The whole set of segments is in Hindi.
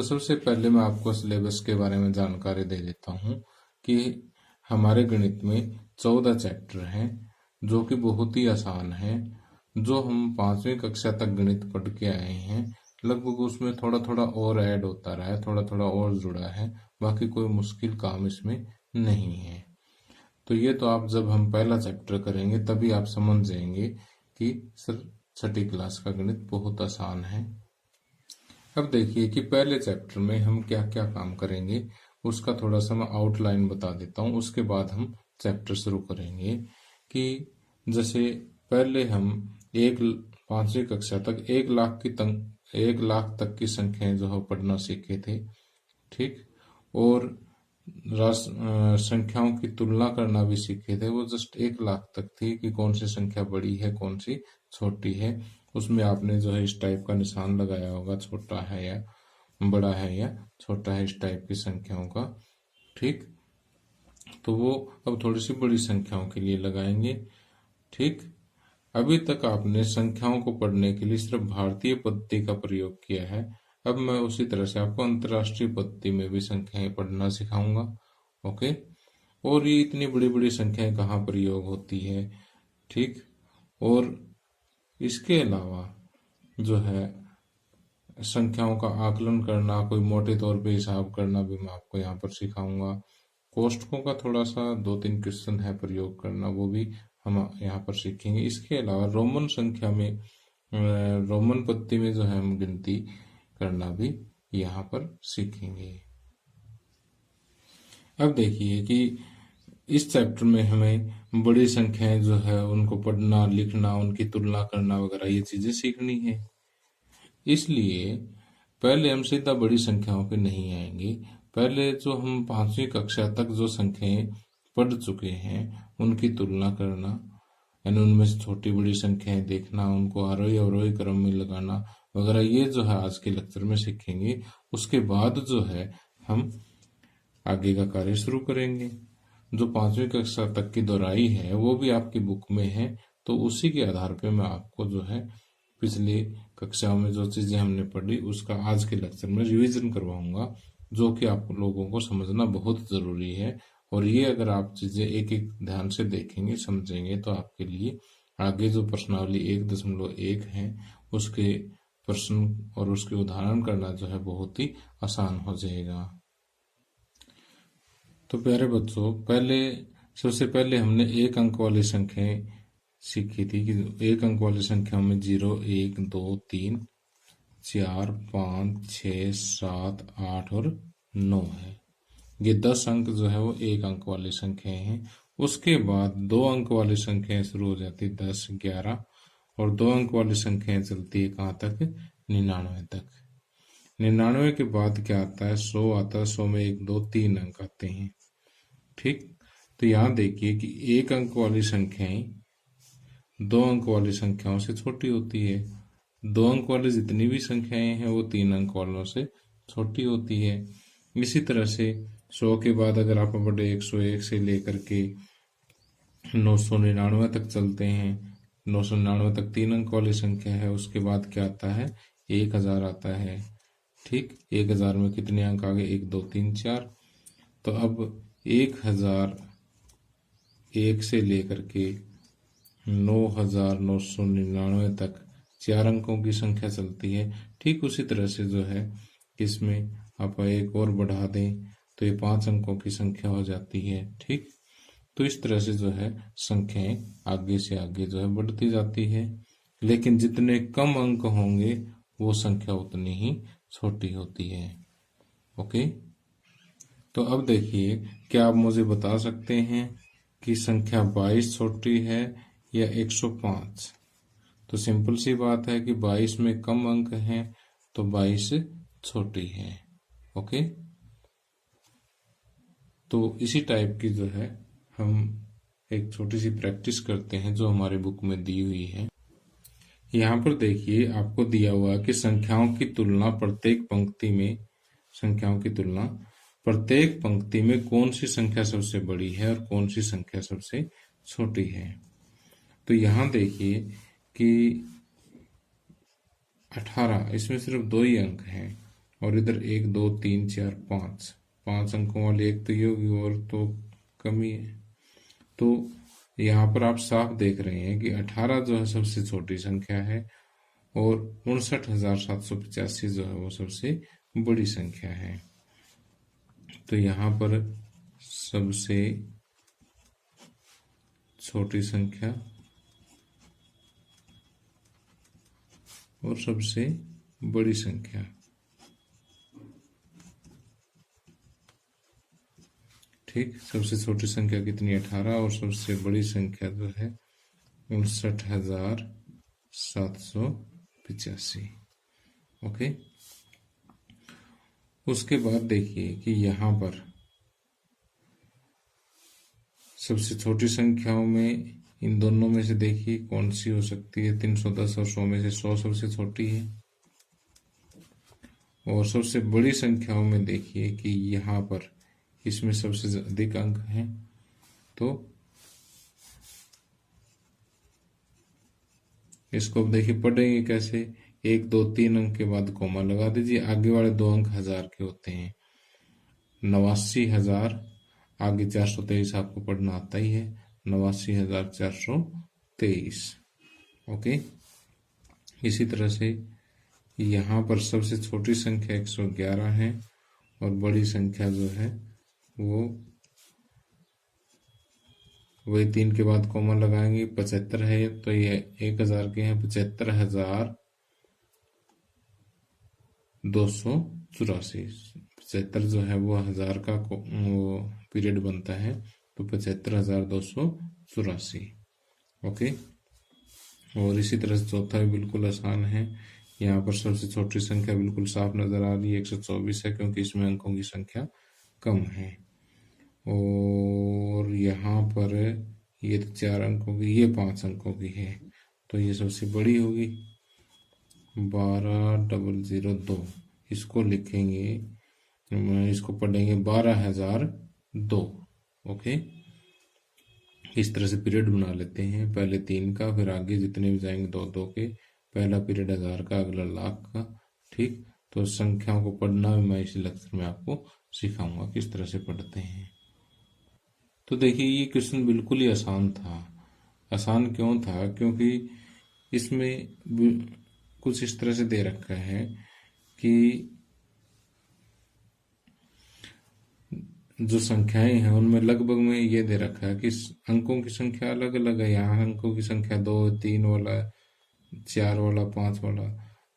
सबसे पहले मैं आपको सिलेबस के बारे में जानकारी दे देता हूँ कि हमारे गणित में 14 चैप्टर हैं जो कि बहुत ही आसान है। जो हम 5वीं कक्षा तक गणित पढ़ के आए हैं, लगभग उसमें थोड़ा थोड़ा और ऐड होता रहा है, थोड़ा थोड़ा और जुड़ा है। बाकी कोई मुश्किल काम इसमें नहीं है। तो ये तो आप जब हम पहला चैप्टर करेंगे तभी आप समझ जाएंगे कि सर छठी क्लास का गणित बहुत आसान है। अब देखिए कि पहले चैप्टर में हम क्या क्या काम करेंगे, उसका थोड़ा सा मैं आउटलाइन बता देता हूँ। उसके बाद हम चैप्टर शुरू करेंगे कि जैसे पहले हम 5वीं कक्षा तक 1 लाख तक की संख्याएं जो है पढ़ना सीखे थे। ठीक। और संख्याओं की तुलना करना भी सीखे थे। वो जस्ट 1 लाख तक थी कि कौन सी संख्या बड़ी है कौन सी छोटी है। उसमें आपने जो है इस टाइप का निशान लगाया होगा, छोटा है या बड़ा है या छोटा है, इस टाइप की संख्याओं का। ठीक। तो वो अब थोड़ी सी बड़ी संख्याओं के लिए लगाएंगे। ठीक। अभी तक आपने संख्याओं को पढ़ने के लिए सिर्फ भारतीय पद्धति का प्रयोग किया है। अब मैं उसी तरह से आपको अंतर्राष्ट्रीय पद्धति में भी संख्याएं पढ़ना सिखाऊंगा। ओके। और ये इतनी बड़ी बड़ी संख्याएं कहाँ प्रयोग होती है। ठीक। और इसके अलावा जो है संख्याओं का आकलन करना, कोई मोटे तौर पे हिसाब करना भी मैं आपको यहाँ पर सिखाऊंगा। कोष्ठकों का थोड़ा सा 2-3 क्वेश्चन है प्रयोग करना, वो भी हम यहाँ पर सीखेंगे। इसके अलावा रोमन संख्या में रोमन पद्धति में जो है हम गिनती करना भी यहाँ पर सीखेंगे। अब देखिए कि इस चैप्टर में हमें बड़ी संख्याएं जो है उनको पढ़ना, लिखना, उनकी तुलना करना वगैरह ये चीजें सीखनी है। इसलिए पहले हम सीधा बड़ी संख्याओं पे नहीं आएंगे। पहले जो हम 5वीं कक्षा तक जो संख्याएं पढ़ चुके हैं उनकी तुलना करना, यानी उनमें से छोटी बड़ी संख्याएं देखना, उनको आरोही अवरोही क्रम में लगाना वगैरह, ये जो है आज के लेक्चर में सीखेंगे। उसके बाद जो है हम आगे का कार्य शुरू करेंगे। जो 5वीं कक्षा तक की दोहराई है वो भी आपकी बुक में है, तो उसी के आधार पे मैं आपको जो है पिछली कक्षाओं में जो चीजें हमने पढ़ी उसका आज के लेक्चर में रिवीजन करवाऊंगा, जो कि आप लोगों को समझना बहुत जरूरी है। और ये अगर आप चीजें एक एक ध्यान से देखेंगे, समझेंगे, तो आपके लिए आगे जो प्रश्नावली 1.1 है उसके प्रश्न और उसके उदाहरण करना जो है बहुत ही आसान हो जाएगा। तो प्यारे बच्चों, सबसे पहले हमने 1 अंक वाली संख्याएं सीखी थी कि 1 अंक वाली संख्याओं में 0, 1, 2, 3, 4, 5, 6, 7, 8 और 9 है। ये 10 अंक जो है वो 1 अंक वाली संख्याएं हैं। उसके बाद 2 अंक वाली संख्याएं शुरू हो जाती 10, 11, और 2 अंक वाली संख्याएं चलती है कहाँ तक, 99 तक। 99 के बाद क्या आता है, 100 आता है। 100 में 1, 2, 3 अंक आते हैं। ठीक। तो यहाँ देखिए कि 1 अंक वाली संख्याएं 2 अंक वाली संख्याओं से छोटी होती है। 2 अंक वाली जितनी भी संख्याएं हैं वो 3 अंक वालों से छोटी होती है। इसी तरह से 100 के बाद अगर आप बड़े 101 से लेकर के 999 तक चलते हैं, 999 तक 3 अंक वाली संख्या है। उसके बाद क्या आता है, 1000 आता है। ठीक। 1000 में कितने अंक आ गए, 1, 2, 3, 4। तो अब 1001 से लेकर के 9999 तक 4 अंकों की संख्या चलती है। ठीक उसी तरह से जो है इसमें आप एक और बढ़ा दें तो ये 5 अंकों की संख्या हो जाती है। ठीक। तो इस तरह से जो है संख्याएं आगे से आगे जो है बढ़ती जाती है, लेकिन जितने कम अंक होंगे वो संख्या उतनी ही छोटी होती है। ओके। तो अब देखिए, क्या आप मुझे बता सकते हैं कि संख्या 22 छोटी है या 105? तो सिंपल सी बात है कि 22 में कम अंक हैं तो 22 छोटी है। ओके। तो इसी टाइप की जो है हम एक छोटी सी प्रैक्टिस करते हैं जो हमारे बुक में दी हुई है। यहाँ पर देखिए आपको दिया हुआ कि संख्याओं की तुलना प्रत्येक पंक्ति में कौन सी संख्या सबसे बड़ी है और कौन सी संख्या सबसे छोटी है। तो यहाँ देखिए कि 18, इसमें सिर्फ 2 ही अंक हैं और इधर 1 2 3 4 5 5 अंकों वाली एक तो ये होगी और तो कमी है। तो यहाँ पर आप साफ देख रहे हैं कि 18 जो है सबसे छोटी संख्या है और 59,785 जो है वो सबसे बड़ी संख्या है। तो यहाँ पर सबसे छोटी संख्या और सबसे बड़ी संख्या, ठीक। सबसे छोटी संख्या कितनी 18 और सबसे बड़ी संख्या जो है 59,785। ओके। उसके बाद देखिए कि यहाँ पर सबसे छोटी संख्याओं में इन दोनों में से देखिए कौन सी हो सकती है। 310 और 100 में से 100 सबसे छोटी है। और सबसे बड़ी संख्याओं में देखिए कि यहाँ पर इसमें सबसे अधिक अंक हैं। तो इसको अब देखिए पढ़ेंगे कैसे। 1 2 3 अंक के बाद कोमा लगा दीजिए। आगे वाले 2 अंक 1000 के होते हैं। 89,000 आगे 423 आपको पढ़ना आता ही है। 89,423। ओके। इसी तरह से यहाँ पर सबसे छोटी संख्या 111 है और बड़ी संख्या जो है वो वही 3 के बाद कोमा लगाएंगे। 75 है तो ये 1000 के हैं। 75,284। 75 जो है वो 1000 का वो पीरियड बनता है। तो 75,284। ओके। और इसी तरह से चौथा भी बिल्कुल आसान है। यहाँ पर सबसे छोटी संख्या बिल्कुल साफ नजर आ रही है 124 है, क्योंकि इसमें अंकों की संख्या कम है। और यहाँ पर ये 4 अंकों की, ये 5 अंकों की है, तो ये सबसे बड़ी होगी। 12,002 इसको लिखेंगे, इसको पढ़ेंगे 12,002। ओके। इस तरह से पीरियड बना लेते हैं। पहले 3 का, फिर आगे जितने भी जाएंगे 2 2 के। पहला पीरियड 1000 का, अगला लाख का। ठीक। तो संख्याओं को पढ़ना भी मैं इसी लेक्चर में आपको सिखाऊंगा किस तरह से पढ़ते हैं। तो देखिए ये क्वेश्चन बिल्कुल ही आसान था। आसान क्यों था? क्योंकि इसमें कुछ इस तरह से दे रखा है कि जो संख्याएं हैं उनमें लगभग में ये दे रखा है कि अंकों की संख्या अलग अलग है। यहाँ अंकों की संख्या 2 3 वाला, 4 वाला, 5 वाला।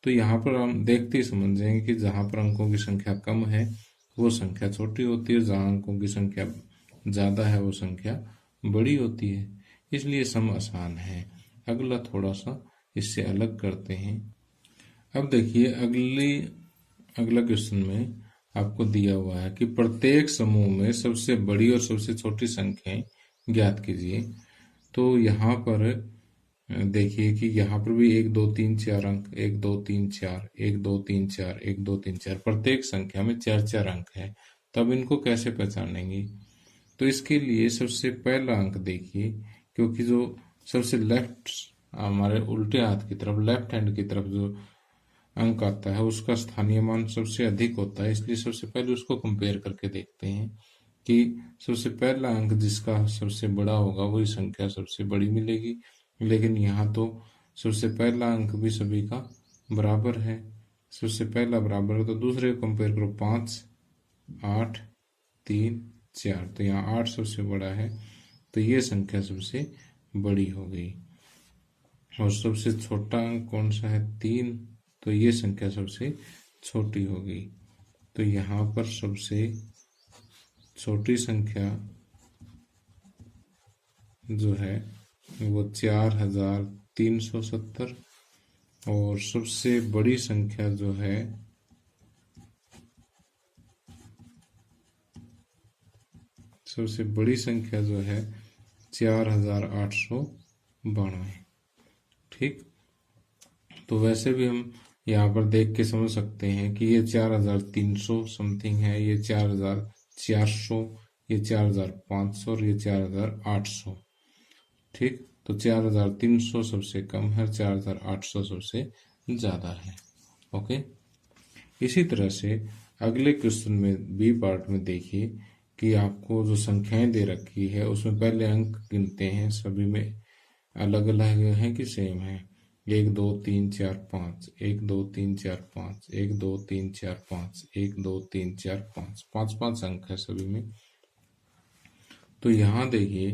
तो यहाँ पर हम देखते ही समझ जाएंगे कि जहाँ पर अंकों की संख्या कम है वो संख्या छोटी होती है, जहाँ अंकों की संख्या ज्यादा है वो संख्या बड़ी होती है। इसलिए सम आसान है। अगला थोड़ा सा इससे अलग करते हैं। अब देखिए अगला क्वेश्चन में आपको दिया हुआ है कि प्रत्येक समूह में सबसे बड़ी और सबसे छोटी संख्याएं ज्ञात कीजिए। तो यहाँ पर देखिए कि यहाँ पर भी 1 2 3 4 अंक, 1 2 3 4, 1 2 3 4, 1 2 3 4, प्रत्येक संख्या में 4 4 अंक है। तब इनको कैसे पहचानेंगे? तो इसके लिए सबसे पहला अंक देखिए, क्योंकि जो सबसे लेफ्ट हमारे उल्टे हाथ की तरफ, लेफ्ट हैंड की तरफ जो अंक आता है उसका स्थानीय मान सबसे अधिक होता है। इसलिए सबसे पहले उसको कंपेयर करके देखते हैं कि सबसे पहला अंक जिसका सबसे बड़ा होगा वही संख्या सबसे बड़ी मिलेगी। लेकिन यहाँ तो सबसे पहला अंक भी सभी का बराबर है। सबसे पहला बराबर है तो दूसरे को कंपेयर करो। 5 8 3 4, तो यहाँ 8 सबसे बड़ा है, तो ये संख्या सबसे बड़ी हो गई। और सबसे छोटा अंक कौन सा है? 3, तो ये संख्या सबसे छोटी होगी। तो यहाँ पर सबसे छोटी संख्या जो है वो 4,370 और सबसे बड़ी संख्या जो है सबसे बड़ी संख्या जो है 4,892। ठीक। तो वैसे भी हम यहाँ पर देख के समझ सकते हैं कि ये 4,300 समथिंग है, ये 4,400, ये 4,500 और ये 4,800। ठीक। तो 4,300 सबसे कम है, 4,800 सबसे ज्यादा है। ओके। इसी तरह से अगले क्वेश्चन में बी पार्ट में देखिए कि आपको जो संख्याएं दे रखी है उसमें पहले अंक गिनते हैं, सभी में अलग अलग हैं कि सेम है। 1 2 3 4 5, 1 2 3 4 5, 1 2 3 4 5, 1 2 3 4 5, 5 अंक है सभी में। तो यहाँ देखिए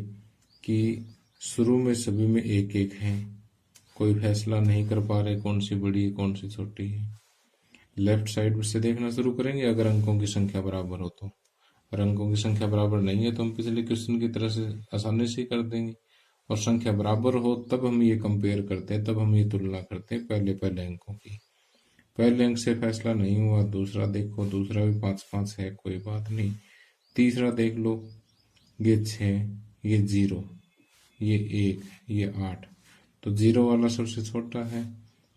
कि शुरू में सभी में 1 1 है, कोई फैसला नहीं कर पा रहे कौन सी बड़ी है कौन सी छोटी है। लेफ्ट साइड से देखना शुरू करेंगे अगर अंकों की संख्या बराबर हो तो। अगर अंकों की संख्या बराबर नहीं है तो हम पिछले क्वेश्चन की तरह से आसानी से ही कर देंगे, और संख्या बराबर हो तब हम ये कंपेयर करते हैं, तब हम ये तुलना करते हैं पहले पहले अंकों की। पहले अंक से फैसला नहीं हुआ, दूसरा देखो, दूसरा भी 5 5 है, कोई बात नहीं। तीसरा देख लो, ये 6, ये 0, ये 1, ये 8। तो 0 वाला सबसे छोटा है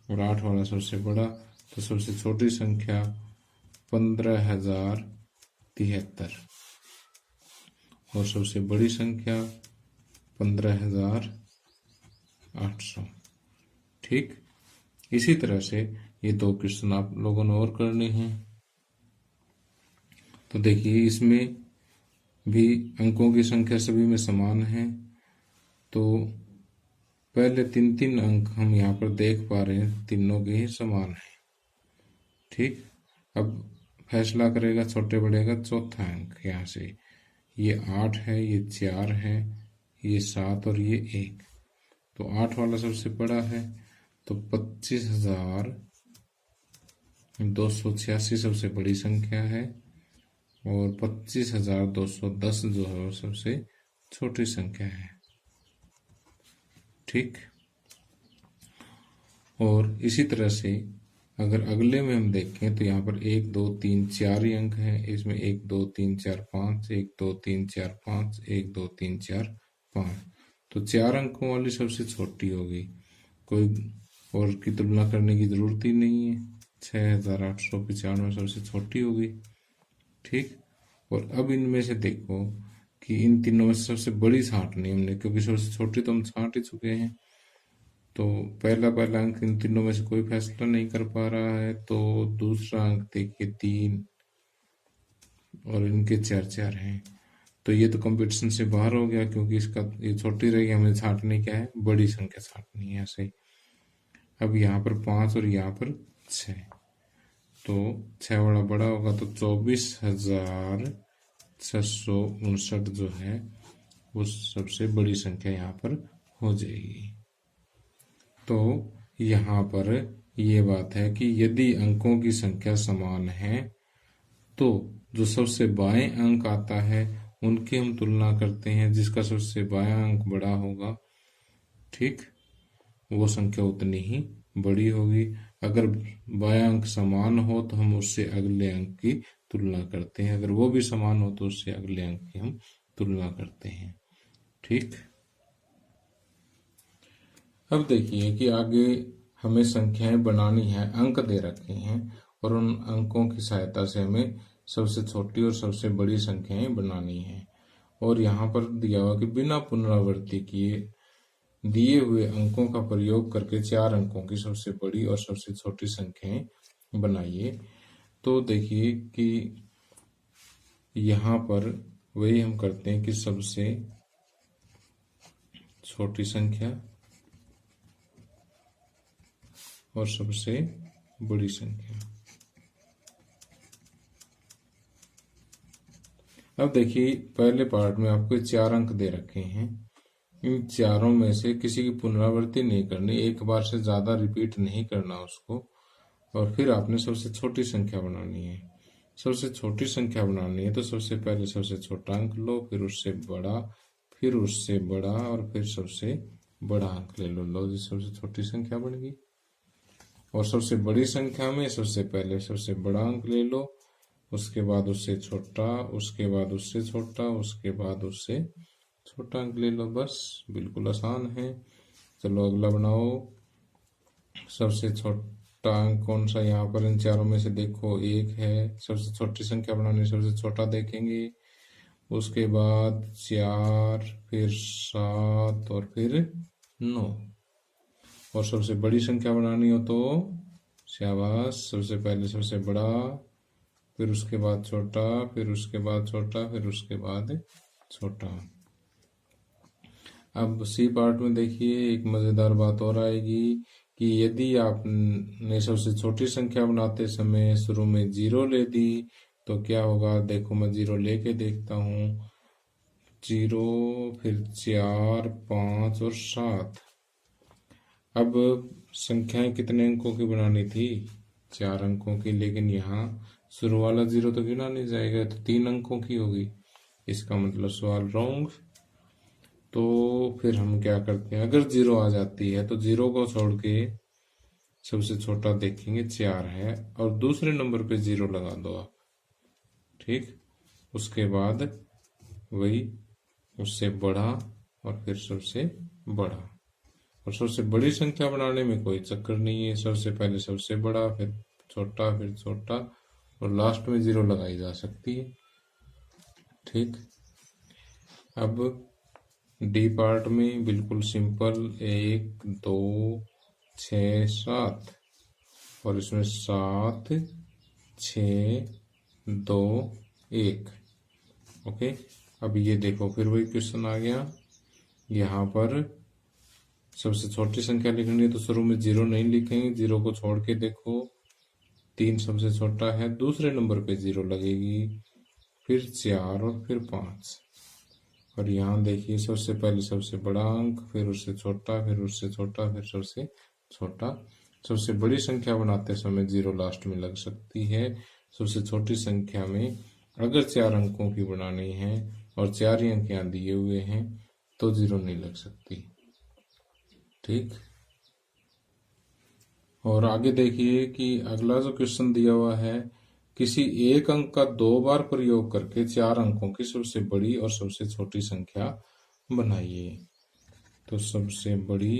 और 8 वाला सबसे बड़ा। तो सबसे छोटी संख्या 15,073 और सबसे बड़ी संख्या 15,800। ठीक, इसी तरह से ये 2 क्वेश्चन आप लोगों ने और करने हैं। तो देखिए इसमें भी अंकों की संख्या सभी में समान है, तो पहले 3 अंक हम यहाँ पर देख पा रहे हैं, तीनों के ही समान है। ठीक, अब फैसला करेगा छोटे बड़े का चौथा अंक। यहाँ से ये 8 है, ये 4 है, ये 7 और ये 1। तो 8 वाला सबसे बड़ा है, तो 25,286 सबसे बड़ी संख्या है और 25,210 जो है वो सबसे छोटी संख्या है। ठीक, और इसी तरह से अगर अगले में हम देखें तो यहाँ पर 1 2 3 4 ही अंक हैं। इसमें 1 2 3 4 5, 1 2 3 4 5, 1 2 3 4 5। तो 4 अंकों वाली सबसे छोटी होगी, कोई और की तुलना करने की जरूरत ही नहीं है। 6,895 सबसे छोटी होगी। ठीक, और अब इनमें से देखो कि इन तीनों में से सबसे बड़ी छांटनी हमने, क्योंकि सबसे छोटी तो हम छांट ही चुके हैं। तो पहला अंक इन तीनों में से कोई फैसला नहीं कर पा रहा है, तो दूसरा अंक देखिए 3 और इनके 4 4 हैं। तो ये तो कंपटीशन से बाहर हो गया, क्योंकि इसका ये छोटी रही, हमें छांटनी क्या है, बड़ी संख्या छांटनी है ऐसे। अब यहाँ पर 5 और यहाँ पर 6, तो 6 वाला बड़ा होगा, तो 24,659 जो है वो सबसे बड़ी संख्या यहाँ पर हो जाएगी। तो यहाँ पर ये बात है कि यदि अंकों की संख्या समान है तो जो सबसे बाएं अंक आता है उनकी हम तुलना करते हैं, जिसका सबसे बायां अंक बड़ा होगा, ठीक, वो संख्या उतनी ही बड़ी होगी। अगर बायां अंक समान हो तो हम उससे अगले अंक की तुलना करते हैं, अगर वो भी समान हो तो उससे अगले अंक की हम तुलना करते हैं। ठीक, अब देखिए कि आगे हमें संख्याएं बनानी है, अंक दे रखे हैं और उन अंकों की सहायता से हमें सबसे छोटी और सबसे बड़ी संख्याएं बनानी है। और यहाँ पर दिया हुआ कि बिना पुनरावृत्ति किए दिए हुए अंकों का प्रयोग करके 4 अंकों की सबसे बड़ी और सबसे छोटी संख्याएं बनाइए। तो देखिए कि यहाँ पर वही हम करते हैं कि सबसे छोटी संख्या और सबसे बड़ी संख्या। अब देखिए पहले पार्ट में आपको 4 अंक दे रखे हैं, इन चारों में से किसी की पुनरावृत्ति नहीं करनी, एक बार से ज्यादा रिपीट नहीं करना उसको, और फिर आपने सबसे छोटी संख्या बनानी है। सबसे छोटी संख्या बनानी है तो सबसे पहले सबसे छोटा अंक लो, फिर उससे बड़ा, फिर उससे बड़ा और फिर सबसे बड़ा अंक ले लो। लो जी, सबसे छोटी संख्या बन गई। और सबसे बड़ी संख्या में सबसे पहले सबसे बड़ा अंक ले लो, उसके बाद उससे छोटा, उसके बाद उससे छोटा, उसके बाद उससे छोटा अंक ले लो। बस बिल्कुल आसान है। चलो अगला बनाओ। सबसे छोटा अंक कौन सा, यहाँ पर इन चारों में से देखो 1 है। सबसे छोटी संख्या बनानी, सबसे छोटा देखेंगे, उसके बाद 4, फिर 7 और फिर 9। और सबसे बड़ी संख्या बनानी हो तो शाबाश। सबसे पहले सबसे बड़ा, फिर उसके बाद छोटा, फिर उसके बाद छोटा, फिर उसके बाद छोटा। अब सी पार्ट में देखिए एक मजेदार बात और आएगी कि यदि आपने सबसे छोटी संख्या बनाते समय शुरू में 0 ले दी तो क्या होगा। देखो मैं 0 लेके देखता हूँ। 0, फिर 4, 5 और 7। अब संख्याएं कितने अंकों की बनानी थी, 4 अंकों की, लेकिन यहाँ शुरू वाला 0 तो गिना नहीं जाएगा, तो 3 अंकों की होगी। इसका मतलब सवाल रॉन्ग। तो फिर हम क्या करते हैं, अगर 0 आ जाती है तो 0 को छोड़ के सबसे छोटा देखेंगे, 4 है, और दूसरे नंबर पे 0 लगा दो आप। ठीक, उसके बाद वही उससे बड़ा और फिर सबसे बड़ा। और सबसे बड़ी संख्या बनाने में कोई चक्कर नहीं है, सबसे पहले सबसे बड़ा, फिर छोटा, फिर छोटा, और लास्ट में 0 लगाई जा सकती है। ठीक, अब डी पार्ट में बिल्कुल सिंपल, 1, 2, 6, 7, और इसमें 7, 6, 2, 1। ओके, अब ये देखो फिर वही क्वेश्चन आ गया। यहाँ पर सबसे छोटी संख्या लिखनी है तो शुरू में 0 नहीं लिखेंगे, 0 को छोड़ के देखो, 3 सबसे छोटा है, दूसरे नंबर पे 0 लगेगी, फिर 4 और फिर 5। और यहाँ देखिए सबसे पहले सबसे बड़ा अंक, फिर उससे छोटा, फिर उससे छोटा, फिर सबसे छोटा। सबसे बड़ी संख्या बनाते समय 0 लास्ट में लग सकती है। सबसे छोटी संख्या में अगर 4 अंकों की बनानी है और 4 ही अंक यहाँ दिए हुए हैं तो 0 नहीं लग सकती। ठीक, और आगे देखिए कि अगला जो क्वेश्चन दिया हुआ है, किसी एक अंक का 2 बार प्रयोग करके 4 अंकों की सबसे बड़ी और सबसे छोटी संख्या बनाइए। तो सबसे बड़ी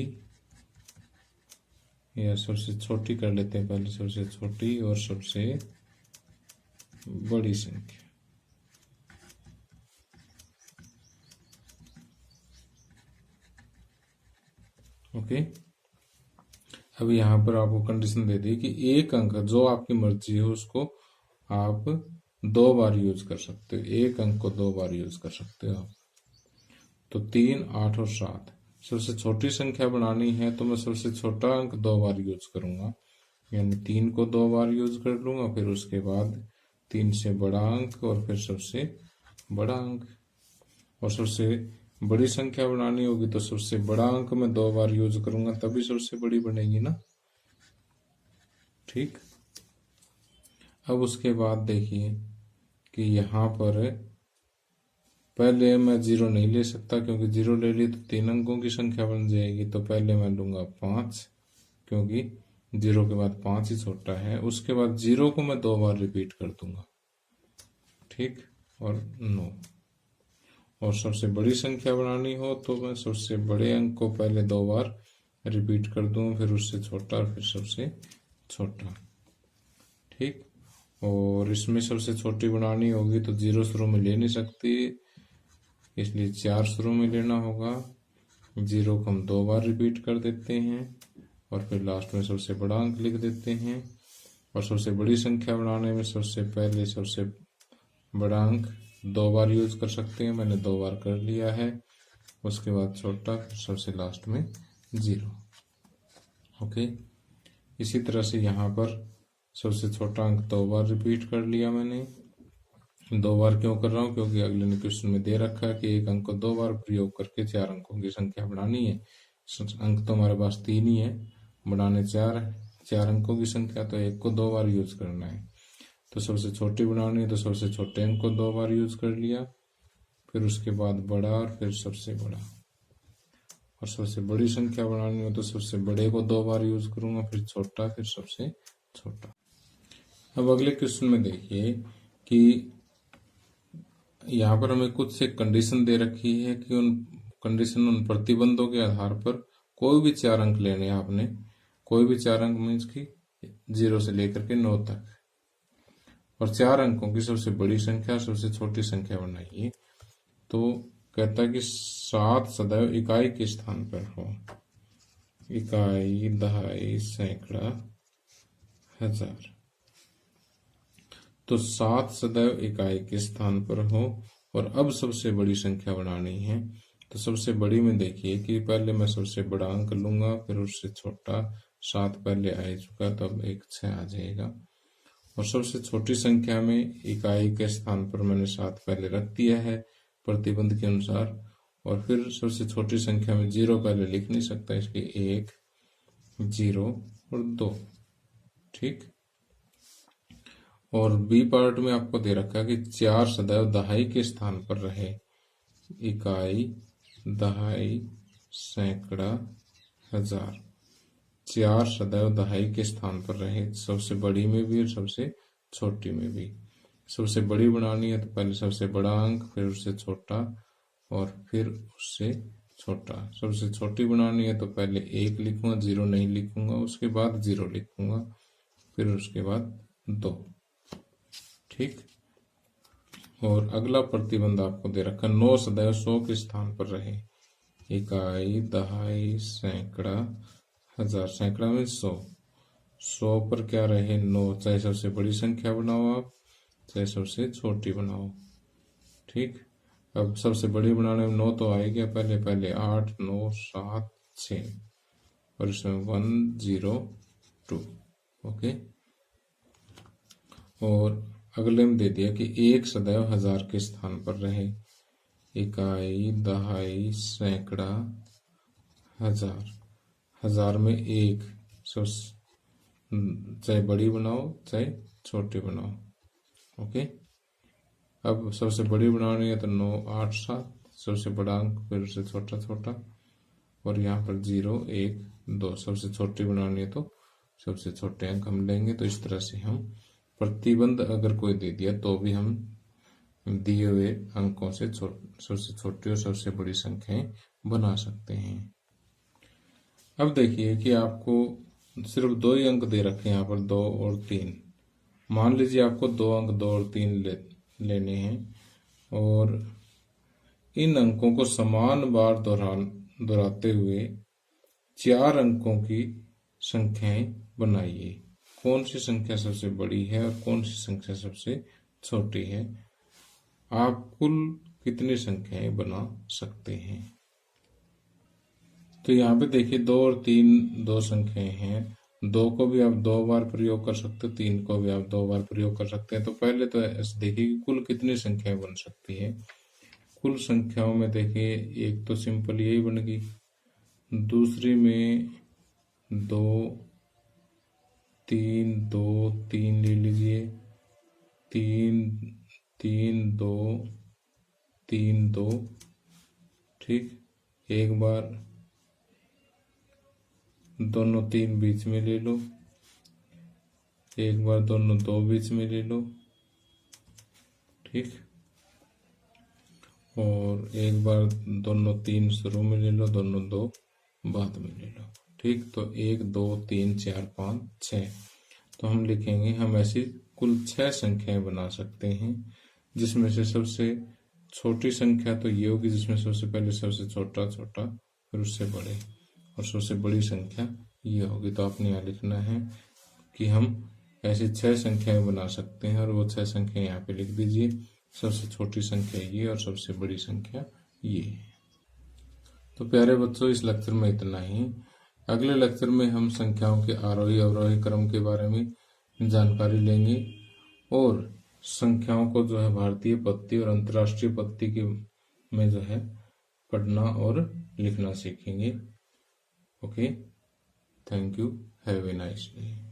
या सबसे छोटी कर लेते हैं पहले, सबसे छोटी और सबसे बड़ी संख्या। ओके, अब यहाँ पर आपको कंडीशन दे दी कि एक अंक जो आपकी मर्जी हो उसको आप 2 बार यूज कर सकते हो, एक अंक को 2 बार यूज कर सकते हो आप। तो 3, 8 और 7 सबसे छोटी संख्या बनानी है तो मैं सबसे छोटा अंक 2 बार यूज करूंगा, यानी 3 को 2 बार यूज कर लूंगा, फिर उसके बाद 3 से बड़ा अंक और फिर सबसे बड़ा अंक। और सबसे बड़ी संख्या बनानी होगी तो सबसे बड़ा अंक मैं 2 बार यूज करूंगा, तभी सबसे बड़ी बनेगी ना। ठीक, अब उसके बाद देखिए कि यहाँ पर पहले मैं 0 नहीं ले सकता, क्योंकि 0 ले ली तो 3 अंकों की संख्या बन जाएगी। तो पहले मैं लूंगा 5, क्योंकि 0 के बाद 5 ही छोटा है। उसके बाद 0 को मैं 2 बार रिपीट कर दूंगा। ठीक, और 9। और सबसे बड़ी संख्या बनानी हो तो मैं सबसे बड़े अंक को पहले 2 बार रिपीट कर दूं, फिर उससे छोटा, फिर सबसे छोटा। ठीक, और इसमें सबसे छोटी बनानी होगी तो 0 शुरू में ले नहीं सकती, इसलिए 4 शुरू में लेना होगा। 0 को हम 2 बार रिपीट कर देते हैं और फिर लास्ट में सबसे बड़ा अंक लिख देते हैं। और सबसे बड़ी संख्या बनाने में सबसे पहले सबसे बड़ा अंक 2 बार यूज कर सकते हैं, मैंने 2 बार कर लिया है। उसके बाद छोटा, फिर सबसे लास्ट में 0। ओके, इसी तरह से यहाँ पर सबसे छोटा अंक 2 बार रिपीट कर लिया मैंने। 2 बार क्यों कर रहा हूँ, क्योंकि अगले ने क्वेश्चन में दे रखा है कि एक अंक को 2 बार प्रयोग करके 4 अंकों की संख्या बनानी है। अंक तो हमारे पास 3 ही है, बनाने 4 है, 4 अंकों की संख्या, तो एक को 2 बार यूज करना है। तो सबसे छोटी बनानी है तो सबसे छोटे अंक को 2 बार यूज कर लिया, फिर उसके बाद बड़ा और फिर सबसे बड़ा। और सबसे बड़ी संख्या बनानी हो तो सबसे बड़े को 2 बार यूज करूंगा, फिर छोटा, फिर सबसे छोटा। अब अगले क्वेश्चन में देखिए कि यहाँ पर हमें कुछ एक कंडीशन दे रखी है कि उन कंडीशन, उन प्रतिबंधों के आधार पर कोई भी 4 अंक लेने हैं आपने। कोई भी 4 अंक मीन्स की 0 से लेकर के 9 तक, और 4 अंकों की सबसे बड़ी संख्या सबसे छोटी संख्या बनाइए। तो कहता है कि 7 सदैव इकाई के स्थान पर हो। इकाई, दहाई, सैकड़ा, हजार। तो 7 सदैव इकाई के स्थान पर हो। और अब सबसे बड़ी संख्या बनानी है। तो सबसे बड़ी में देखिए कि पहले मैं सबसे बड़ा अंक लूंगा, फिर उससे छोटा। 7 पहले आ चुका, तो अब एक 6 आ जाएगा। और सबसे छोटी संख्या में इकाई के स्थान पर मैंने 7 पहले रख दिया है प्रतिबंध के अनुसार। और फिर सबसे छोटी संख्या में 0 पहले लिख नहीं सकता, इसलिए 1, 0 और 2। ठीक। और बी पार्ट में आपको दे रखा है कि 4 सदैव दहाई के स्थान पर रहे। इकाई, दहाई, सैकड़ा, हजार। 4 सदैव दहाई के स्थान पर रहे, सबसे बड़ी में भी और सबसे छोटी में भी। सबसे बड़ी बनानी है तो पहले सबसे बड़ा अंक, फिर उससे छोटा और फिर उससे छोटा। सबसे छोटी बनानी है तो पहले 1 लिखूंगा, 0 नहीं लिखूंगा, उसके बाद 0 लिखूंगा, फिर उसके बाद 2। ठीक। और अगला प्रतिबंध आपको दे रखा, 9 सदैव 100 के स्थान पर रहे। इकाई, दहाई, सैकड़ा, हजार। सैकड़ा में 100। 100 पर क्या रहे? 9। चाहे सबसे बड़ी संख्या बनाओ आप, चाहे सबसे छोटी बनाओ। ठीक। अब सबसे बड़ी बनाने में 9 तो आएगा पहले। 8, 9, 7, 6 और इसमें 1, 0, 2। ओके। और अगले में दे दिया कि 1 सदैव हजार के स्थान पर रहे। इकाई, दहाई, सैकड़ा, हजार। हजार में 1, चाहे बड़ी बनाओ चाहे छोटी बनाओ। ओके। अब सबसे बड़ी बनानी है तो 9, 8, 7, सबसे बड़ा अंक, फिर उससे छोटा छोटा, और यहाँ पर 0, 1, 2। सबसे छोटी बनानी है तो सबसे छोटे अंक हम लेंगे। तो इस तरह से हम प्रतिबंध अगर कोई दे दिया तो भी हम दिए हुए अंकों से सबसे छोटी और सबसे बड़ी संख्याएं बना सकते हैं। अब देखिए कि आपको सिर्फ 2 ही अंक दे रखे हैं यहाँ पर, 2 और 3। मान लीजिए आपको 2 अंक 2 और 3 लेने हैं और इन अंकों को समान बार दोहराते हुए 4 अंकों की संख्याएं बनाइए। कौन सी संख्या सबसे बड़ी है और कौन सी संख्या सबसे छोटी है? आप कुल कितनी संख्याएं बना सकते हैं? तो यहाँ पे देखिए 2 और 3 2 संख्याएं हैं। 2 को भी आप 2 बार प्रयोग कर सकते हो, 3 को भी आप 2 बार प्रयोग कर सकते हैं। तो पहले तो ऐसे देखिए कि कुल कितनी संख्याएं बन सकती है। कुल संख्याओं में देखिए एक तो सिंपल यही बन गई, दूसरी में 2, 3, 2, 3 ले लीजिए, 3, 3, 2, 3, 2। ठीक। एक बार दोनों 3 बीच में ले लो, एक बार दोनों 2 बीच में ले लो। ठीक। और एक बार दोनों 3 शुरू में ले लो, दोनों 2 बाद में ले लो। ठीक। तो 1, 2, 3, 4, 5, 6। तो हम लिखेंगे, हम ऐसी कुल 6 संख्याएं बना सकते हैं, जिसमें से सबसे छोटी संख्या तो ये होगी जिसमें सबसे पहले सबसे छोटा छोटा, फिर उससे बड़े, और सबसे बड़ी संख्या ये होगी। तो आपने यहाँ लिखना है कि हम ऐसी 6 संख्याएं बना सकते हैं, और वो 6 संख्या यहाँ पे लिख दीजिए। सबसे छोटी संख्या ये और सबसे बड़ी संख्या ये। तो प्यारे बच्चों, इस लेक्चर में इतना ही। अगले लेक्चर में हम संख्याओं के आरोही अवरोही क्रम के बारे में जानकारी लेंगे और संख्याओं को जो है भारतीय पत्ती और अंतर्राष्ट्रीय पत्ती के में जो है पढ़ना और लिखना सीखेंगे। Okay, thank you, have a nice day.